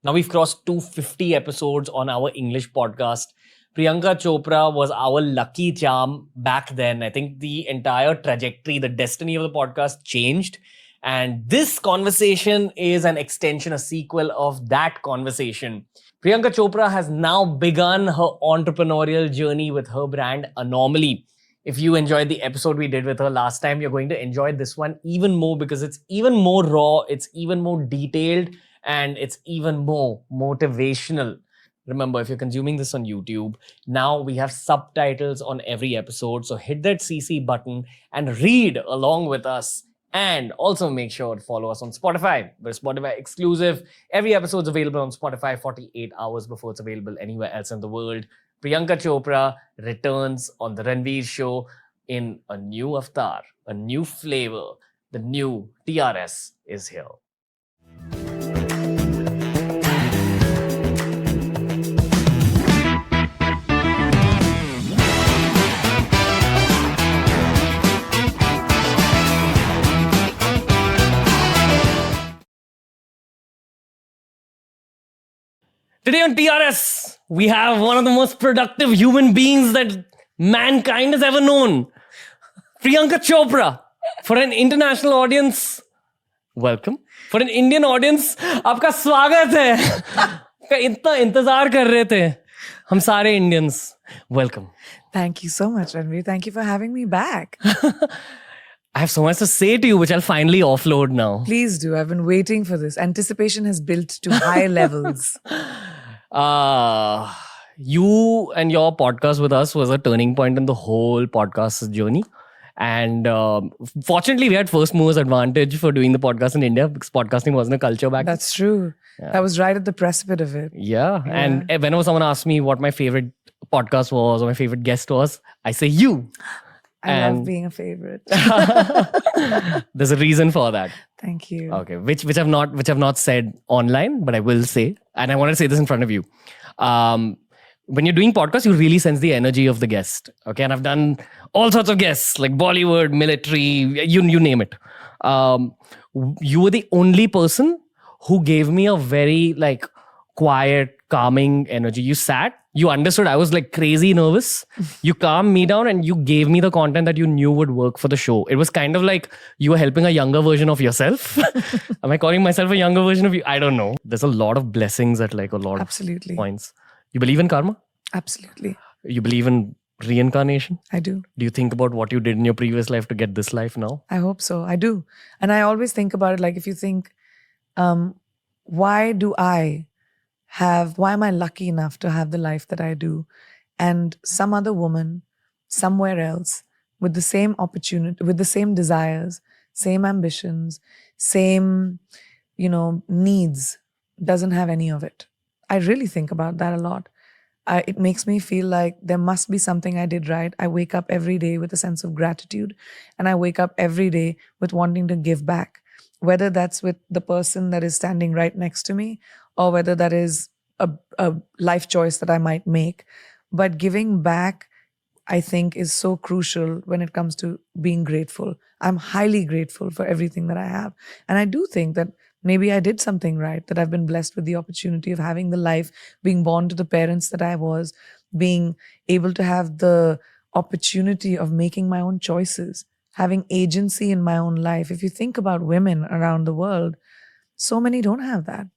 Now we've crossed 250 episodes on our English podcast. Priyanka Chopra was our lucky charm back then. I think the entire trajectory, the destiny of the podcast changed. And this conversation is an extension, a sequel of that conversation. Priyanka Chopra has now begun her entrepreneurial journey with her brand Anomaly. If you enjoyed the episode we did with her last time, you're going to enjoy this one even more because it's even more raw, it's even more detailed, and it's even more motivational. Remember, if you're consuming this on YouTube, now we have subtitles on every episode. So hit that CC button and read along with us. And also make sure to follow us on Spotify. We're Spotify exclusive. Every episode's available on Spotify 48 hours before it's available anywhere else in the world. Priyanka Chopra returns on the Ranveer show in a new avatar, a new flavor. The new TRS is here. Today on TRS, we have one of the most productive human beings that mankind has ever known. Priyanka Chopra. For an international audience, welcome. For an Indian audience, आपका स्वागत है. आपका इतना इंतजार कर रहे थे. हम सारे Indians. Welcome. Thank you so much, Ranveer. Thank you for having me back. I have so much to say to you, which I'll finally offload now. Please do. I've been waiting for this. Anticipation has built to high levels. You and your podcast with us was a turning point in the whole podcast journey. And fortunately, we had first movers advantage for doing the podcast in India because podcasting wasn't a culture back then. That's true. Yeah. That was right at the precipice of it. Yeah. And whenever someone asks me what my favorite podcast was or my favorite guest was, I say you. I love being a favorite. There's a reason for that. Thank you. Okay, which I've not said online, but I will say, and I want to say this in front of you. When you're doing podcasts, you really sense the energy of the guest. Okay, and I've done all sorts of guests like Bollywood, military, you name it. You were the only person who gave me a very quiet, calming energy. You sat, you understood I was crazy nervous. You calmed me down and you gave me the content that you knew would work for the show. It was kind of like you were helping a younger version of yourself. Am I calling myself a younger version of you? I don't know. There's a lot of blessings at a lot Absolutely. of points. You believe in karma? Absolutely. You believe in reincarnation? I do. Do you think about what you did in your previous life to get this life now? I hope so. I do. And I always think about it if you think, why am I lucky enough to have the life that I do? And some other woman somewhere else with the same opportunity, with the same desires, same ambitions, same, needs, doesn't have any of it. I really think about that a lot. It makes me feel like there must be something I did right. I wake up every day with a sense of gratitude, and I wake up every day with wanting to give back, whether that's with the person that is standing right next to me or whether that is a life choice that I might make. But giving back, I think, is so crucial when it comes to being grateful. I'm highly grateful for everything that I have. And I do think that maybe I did something right, that I've been blessed with the opportunity of having the life, being born to the parents that I was, being able to have the opportunity of making my own choices, having agency in my own life. If you think about women around the world, so many don't have that.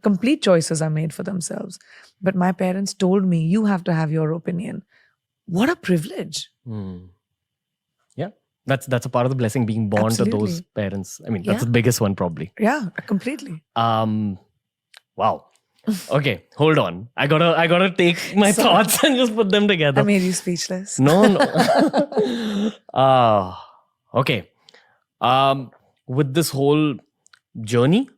Complete choices are made for themselves. But my parents told me, you have to have your opinion. What a privilege. Yeah, that's a part of the blessing, being born Absolutely. to those parents. I mean, that's the biggest one probably. Yeah, completely. Wow. Okay, hold on. I gotta take my thoughts and just put them together. I made you speechless. No. Okay. With this whole journey,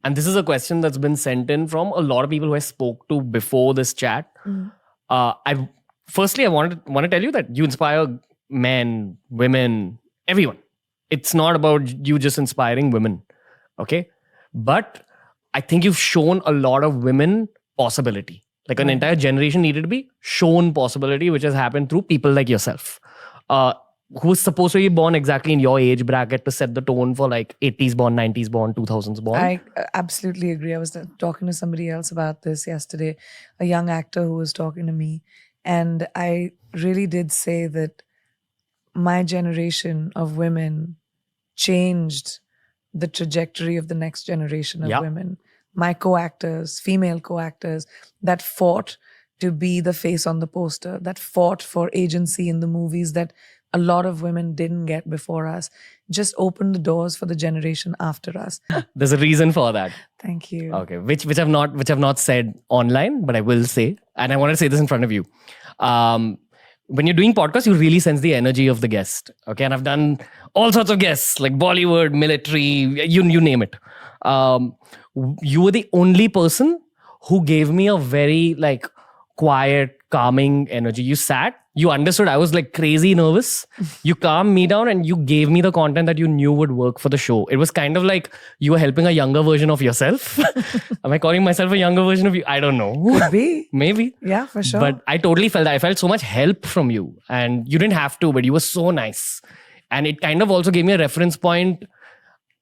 and this is a question that's been sent in from a lot of people who I spoke to before this chat. I want to tell you that you inspire men, women, everyone. It's not about you just inspiring women, okay? But I think you've shown a lot of women possibility. An entire generation needed to be shown possibility, which has happened through people like yourself. who was supposed to be born exactly in your age bracket to set the tone for like 80s born, 90s born, 2000s born. I absolutely agree. I was talking to somebody else about this yesterday, a young actor who was talking to me. And I really did say that my generation of women changed the trajectory of the next generation of women. My co-actors, female co-actors that fought to be the face on the poster, that fought for agency in the movies that a lot of women didn't get before us, just opened the doors for the generation after us. There's a reason for that. Thank you. Okay, which I've not said online, but I will say, and I want to say this in front of you. When you're doing podcasts, you really sense the energy of the guest. Okay, and I've done all sorts of guests like Bollywood, military, you name it. You were the only person who gave me a very like quiet, calming energy. You sat, you understood I was like crazy nervous. You calmed me down and you gave me the content that you knew would work for the show. It was kind of like you were helping a younger version of yourself. Am I calling myself a younger version of you? I don't know. Could be. Maybe. Yeah, for sure. But I totally felt that. I felt so much help from you. And you didn't have to, but you were so nice. And it kind of also gave me a reference point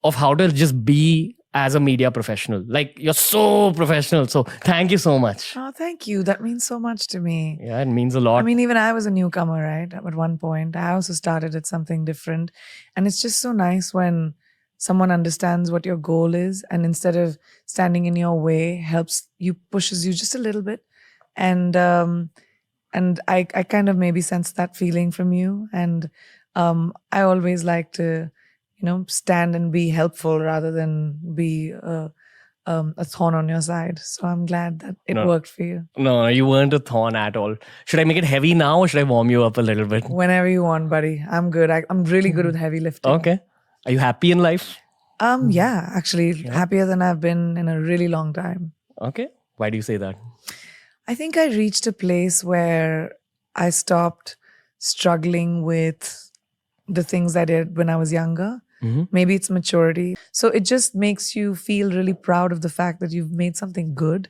of how to just be as a media professional. Like, you're so professional. So thank you so much. Oh, thank you. That means so much to me. Yeah, it means a lot. I mean, even I was a newcomer, right? At one point, I also started at something different. And it's just so nice when someone understands what your goal is and instead of standing in your way, helps you, pushes you just a little bit. And I kind of maybe sense that feeling from you. And I always like to, stand and be helpful rather than be a thorn on your side. So I'm glad that it worked for you. No, you weren't a thorn at all. Should I make it heavy now or should I warm you up a little bit? Whenever you want, buddy. I'm good. I'm really good with heavy lifting. Okay. Are you happy in life? Yeah, actually happier than I've been in a really long time. Okay. Why do you say that? I think I reached a place where I stopped struggling with the things I did when I was younger. Mm-hmm. Maybe it's maturity. So it just makes you feel really proud of the fact that you've made something good.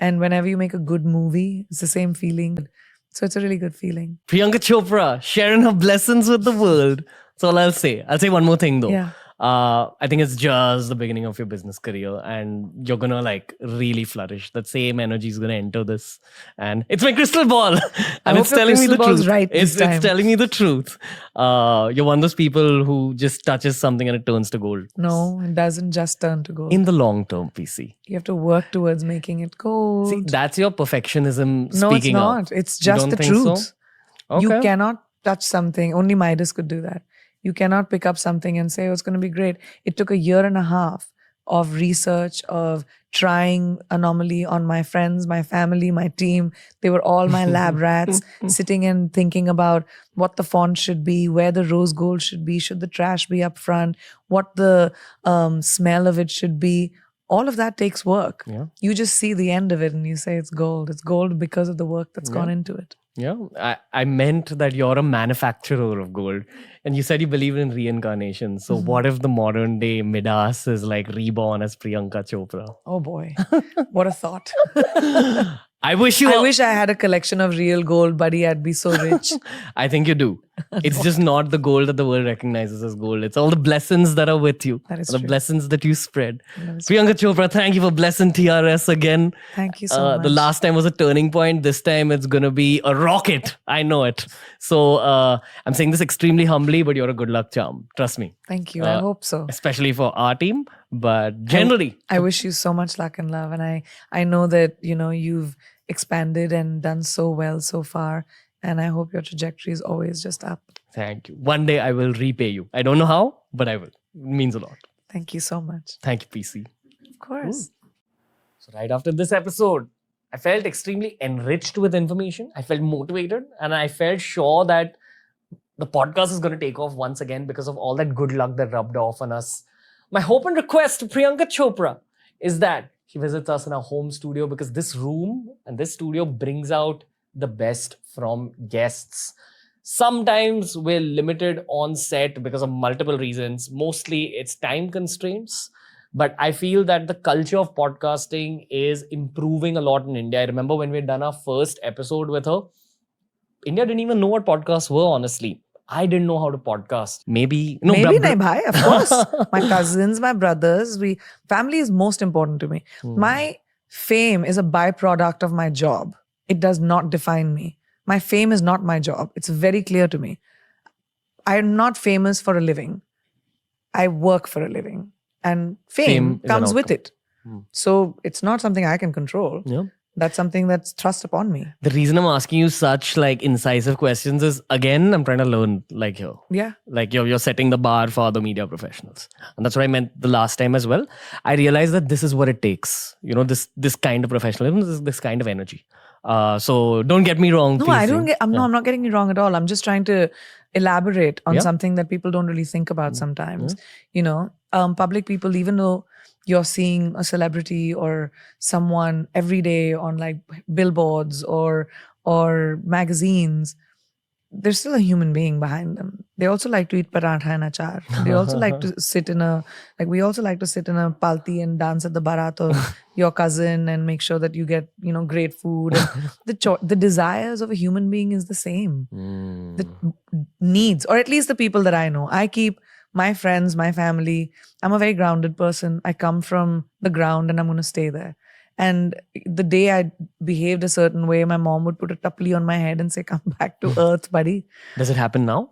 And whenever you make a good movie, it's the same feeling. So it's a really good feeling. Priyanka Chopra, sharing her blessings with the world. That's all I'll say. I'll say one more thing though. Yeah. I think it's just the beginning of your business career and you're gonna like really flourish. That same energy is gonna enter this. And it's my crystal ball. And it's telling me the truth. Right it's telling me the truth. You're one of those people who just touches something and it turns to gold. No, it doesn't just turn to gold. In the long term, PC. You have to work towards making it gold. See, that's your perfectionism No, speaking it's out. not. It's just the think truth. so? Okay. You cannot touch something. Only Midas could do that. You cannot pick up something and say, oh, it's going to be great. It took a year and a half of research, of trying Anomaly on my friends, my family, my team. They were all my lab rats, sitting and thinking about what the font should be, where the rose gold should be, should the trash be up front, what the smell of it should be. All of that takes work. Yeah. You just see the end of it and you say it's gold. It's gold because of the work that's gone into it. Yeah, I meant that you're a manufacturer of gold. And you said you believe in reincarnation. So what if the modern day Midas is like reborn as Priyanka Chopra? Oh boy, what a thought. I wish I had a collection of real gold, buddy. I'd be so rich. I think you do. It's just not the gold that the world recognizes as gold. It's all the blessings that are with you. That is the true. blessings that you spread. Priyanka Chopra, thank you for blessing TRS again. Thank you so much. The last time was a turning point. This time it's going to be a rocket. I know it. So I'm saying this extremely humbly, but you're a good luck charm. Trust me. Thank you. I hope so. Especially for our team. But generally. I wish you so much luck and love. And I know that, you've expanded and done so well so far. And I hope your trajectory is always just up. Thank you. One day I will repay you. I don't know how, but I will. It means a lot. Thank you so much. Thank you, PC. Of course. So right after this episode, I felt extremely enriched with information. I felt motivated and I felt sure that the podcast is going to take off once again because of all that good luck that rubbed off on us. My hope and request to Priyanka Chopra is that she visits us in our home studio because this room and this studio brings out the best from guests. Sometimes we're limited on set because of multiple reasons. Mostly it's time constraints. But I feel that the culture of podcasting is improving a lot in India. I remember when we had done our first episode with her, India didn't even know what podcasts were, honestly. I didn't know how to podcast. Maybe Maybe nahi bhai, of course. My cousins, my brothers, family is most important to me. My fame is a byproduct of my job. It does not define me. My fame is not my job. It's very clear to me. I am not famous for a living. I work for a living. And fame is an comes with outcome. it. So it's not something I can control. Yeah. That's something that's thrust upon me. The reason I'm asking you such like incisive questions is, again, I'm trying to learn like here. Yeah. Like you're setting the bar for other media professionals. And that's what I meant the last time as well. I realized that this is what it takes. This kind of professionalism, this kind of energy. So don't get me wrong. No, I don't get. I'm not getting you wrong at all. I'm just trying to elaborate on something that people don't really think about sometimes. Public people, even though you're seeing a celebrity or someone every day on like billboards or magazines, there's still a human being behind them. They also like to eat paratha and achar. They also like to sit we also like to sit in a palti and dance at the barat of your cousin and make sure that you get, great food. And the desires of a human being is the same. The needs, or at least the people that I know. I keep my friends, my family. I'm a very grounded person. I come from the ground and I'm going to stay there. And the day I behaved a certain way, my mom would put a tapli on my head and say, come back to earth, buddy. Does it happen now?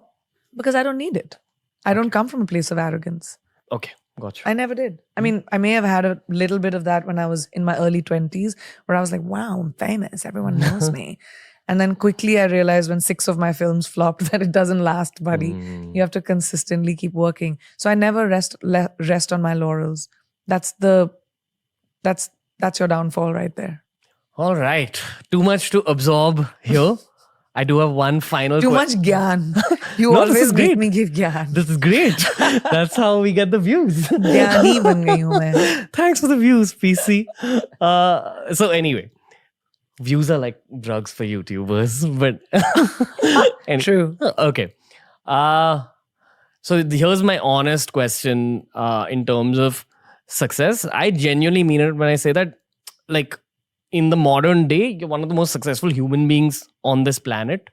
Because I don't need it. I don't come from a place of arrogance. Okay, gotcha. I never did. I mean, I may have had a little bit of that when I was in my early 20s, where I was like, wow, I'm famous. Everyone knows me. And then quickly I realized when 6 of my films flopped that it doesn't last, buddy. You have to consistently keep working. So I never rest on my laurels. That's your downfall right there. All right. Too much to absorb here. I do have one final Too much gyan. You No, this is always make great. me give gyan. This is great. That's how we get the views. Gyani ban gayi hu main. Thanks for the views, PC. So anyway, views are like drugs for YouTubers, but True. Okay. So here's my honest question in terms of success. I genuinely mean it when I say that, like, in the modern day, you're one of the most successful human beings on this planet.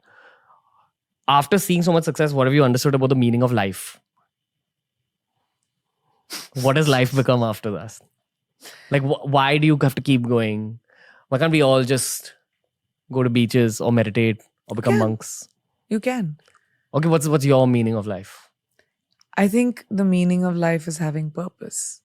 After seeing so much success, what have you understood about the meaning of life? What has life become after that? Like, why do you have to keep going? Why can't we all just go to beaches or meditate or become monks? You can. Okay, what's your meaning of life? I think the meaning of life is having purpose.